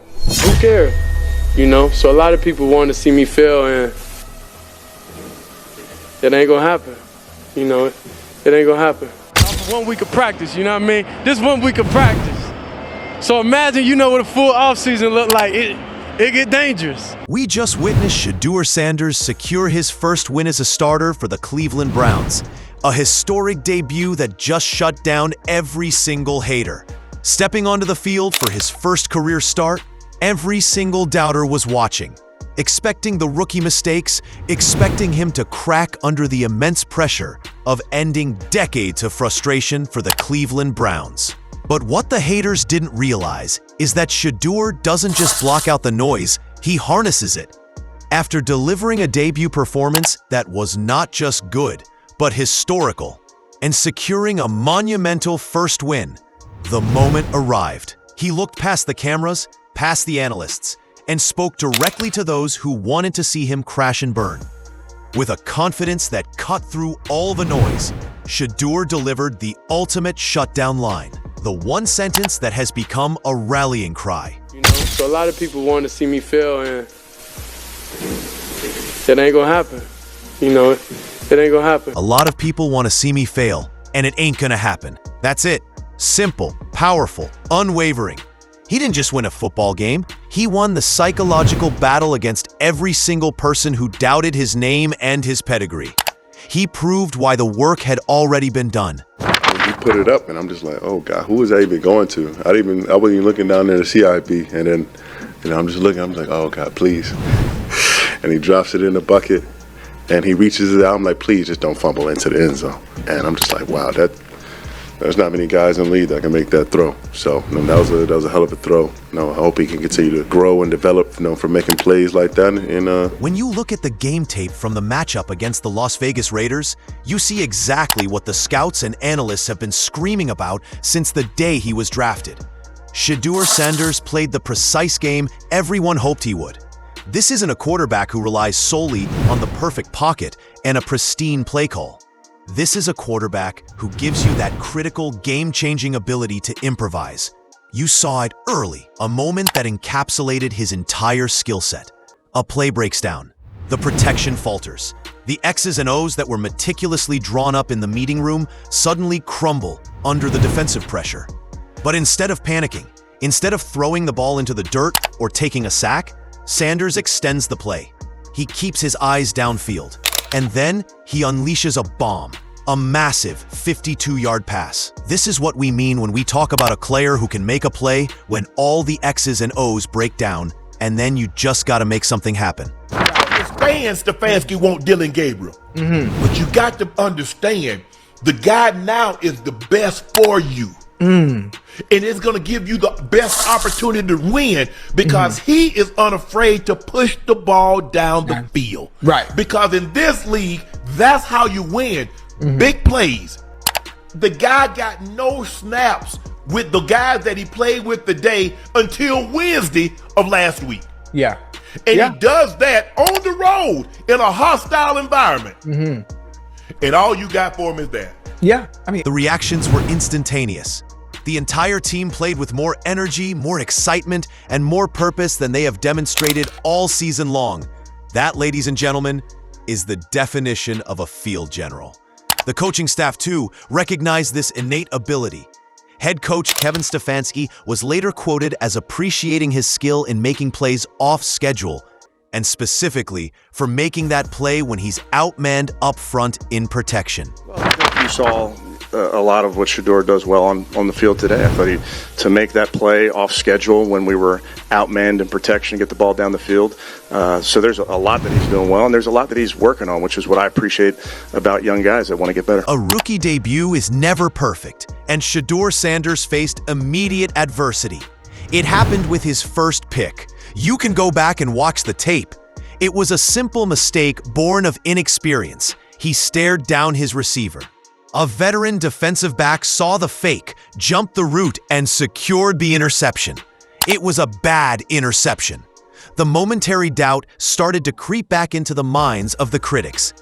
Who cares? So a lot of people want to see me fail, and it ain't gonna happen. It ain't gonna happen. 1 week of practice, you know what I mean? This 1 week of practice. So imagine, what a full offseason look like. It get dangerous. We just witnessed Shedeur Sanders secure his first win as a starter for the Cleveland Browns. A historic debut that just shut down every single hater. Stepping onto the field for his first career start, every single doubter was watching, expecting the rookie mistakes, expecting him to crack under the immense pressure of ending decades of frustration for the Cleveland Browns. But what the haters didn't realize is that Shedeur doesn't just block out the noise, he harnesses it. After delivering a debut performance that was not just good, but historical, and securing a monumental first win, the moment arrived. He looked past the cameras, past the analysts, and spoke directly to those who wanted to see him crash and burn. With a confidence that cut through all the noise, Shedeur delivered the ultimate shutdown line, the one sentence that has become a rallying cry. So a lot of people want to see me fail, and it ain't gonna happen. It ain't gonna happen. A lot of people want to see me fail, and it ain't gonna happen. That's it. Simple, powerful, unwavering. He didn't just win a football game, he won the psychological battle against every single person who doubted his name and his pedigree. He proved why the work had already been done. He put it up, and I'm just like, oh God, who was I even going to? I wasn't even looking down there to see IB, and then, I'm just looking, I'm like, oh God, please. And he drops it in the bucket, and he reaches it out. I'm like, please, just don't fumble into the end zone. And I'm just like, wow, there's not many guys in the league that can make that throw. So that was a hell of a throw. I hope he can continue to grow and develop, for making plays like that. And when you look at the game tape from the matchup against the Las Vegas Raiders, you see exactly what the scouts and analysts have been screaming about since the day he was drafted. Shedeur Sanders played the precise game everyone hoped he would. This isn't a quarterback who relies solely on the perfect pocket and a pristine play call. This is a quarterback who gives you that critical, game-changing ability to improvise. You saw it early, a moment that encapsulated his entire skill set. A play breaks down. The protection falters. The X's and O's that were meticulously drawn up in the meeting room suddenly crumble under the defensive pressure. But instead of panicking, instead of throwing the ball into the dirt or taking a sack, Sanders extends the play. He keeps his eyes downfield. And then he unleashes a bomb, a massive 52-yard pass. This is what we mean when we talk about a player who can make a play when all the X's and O's break down, and then you just got to make something happen. As fans, Stefanski want Dylan Gabriel. But you got to understand, the guy now is the best for you. And it's going to give you the best opportunity to win because he is unafraid to push the ball down the field. Right. Because in this league, that's how you win. Big plays. The guy got no snaps with the guys that he played with today until Wednesday of last week. Yeah. And he does that on the road in a hostile environment. And all you got for him is that. Yeah. The reactions were instantaneous. The entire team played with more energy, more excitement, and more purpose than they have demonstrated all season long. That, ladies and gentlemen, is the definition of a field general. The coaching staff, too, recognized this innate ability. Head coach Kevin Stefanski was later quoted as appreciating his skill in making plays off schedule, and specifically for making that play when he's outmanned up front in protection. Well, I think you saw a lot of what Shedeur does well on the field today. I thought to make that play off schedule when we were outmanned in protection, get the ball down the field. So there's a lot that he's doing well, and there's a lot that he's working on, which is what I appreciate about young guys that want to get better. A rookie debut is never perfect, and Shedeur Sanders faced immediate adversity. It happened with his first pick. You can go back and watch the tape. It was a simple mistake born of inexperience. He stared down his receiver. A veteran defensive back saw the fake, jumped the route, and secured the interception. It was a bad interception. The momentary doubt started to creep back into the minds of the critics.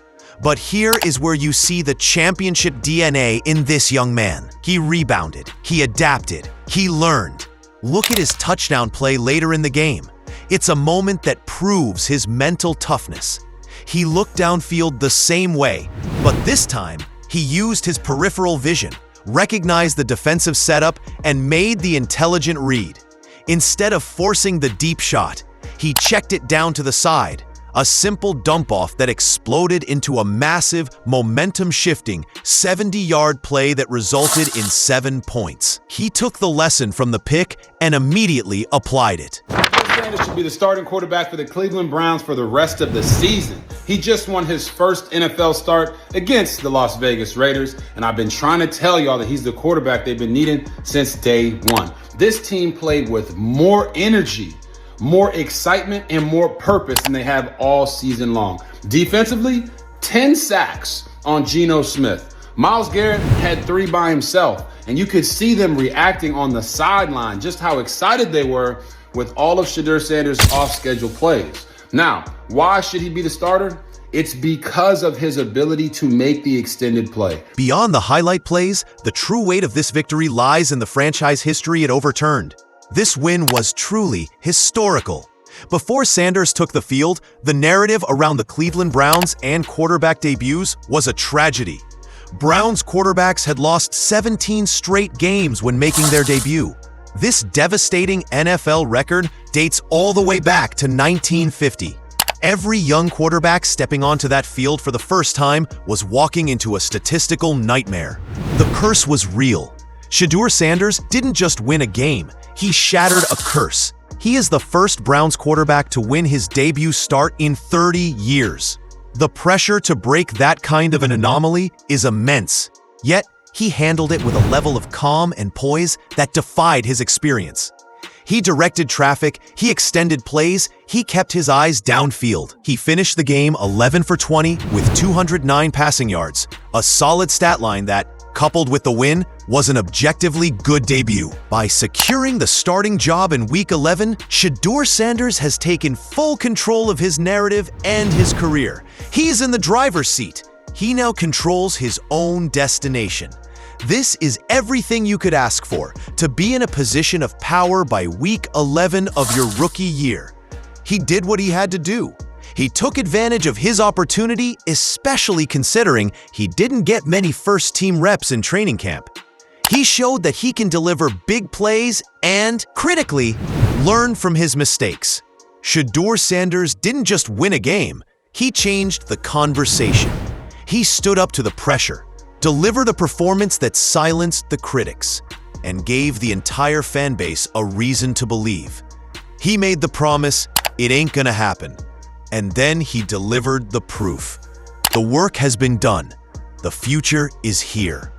But here is where you see the championship DNA in this young man. He rebounded, he adapted, he learned. Look at his touchdown play later in the game. It's a moment that proves his mental toughness. He looked downfield the same way, but this time, he used his peripheral vision, recognized the defensive setup, and made the intelligent read. Instead of forcing the deep shot, he checked it down to the side, a simple dump-off that exploded into a massive, momentum-shifting, 70-yard play that resulted in 7 points. He took the lesson from the pick and immediately applied it. Sanders should be the starting quarterback for the Cleveland Browns for the rest of the season. He just won his first NFL start against the Las Vegas Raiders, and I've been trying to tell y'all that he's the quarterback they've been needing since day one. This team played with more energy, more excitement, and more purpose than they have all season long. Defensively, 10 sacks on Geno Smith. Myles Garrett had 3 by himself, and you could see them reacting on the sideline, just how excited they were with all of Shedeur Sanders' off-schedule plays. Now, why should he be the starter? It's because of his ability to make the extended play. Beyond the highlight plays, the true weight of this victory lies in the franchise history it overturned. This win was truly historical. Before Sanders took the field, the narrative around the Cleveland Browns and quarterback debuts was a tragedy. Browns quarterbacks had lost 17 straight games when making their debut. This devastating NFL record dates all the way back to 1950. Every young quarterback stepping onto that field for the first time was walking into a statistical nightmare. The curse was real. Shedeur Sanders didn't just win a game, he shattered a curse. He is the first Browns quarterback to win his debut start in 30 years. The pressure to break that kind of an anomaly is immense. Yet, he handled it with a level of calm and poise that defied his experience. He directed traffic, he extended plays, he kept his eyes downfield. He finished the game 11 for 20 with 209 passing yards, a solid stat line that, coupled with the win, was an objectively good debut. By securing the starting job in Week 11, Shedeur Sanders has taken full control of his narrative and his career. He's in the driver's seat. He now controls his own destination. This is everything you could ask for, to be in a position of power by Week 11 of your rookie year. He did what he had to do. He took advantage of his opportunity, especially considering he didn't get many first-team reps in training camp. He showed that he can deliver big plays and, critically, learn from his mistakes. Shedeur Sanders didn't just win a game, he changed the conversation. He stood up to the pressure, delivered a performance that silenced the critics, and gave the entire fan base a reason to believe. He made the promise, it ain't gonna happen. And then he delivered the proof. The work has been done. The future is here.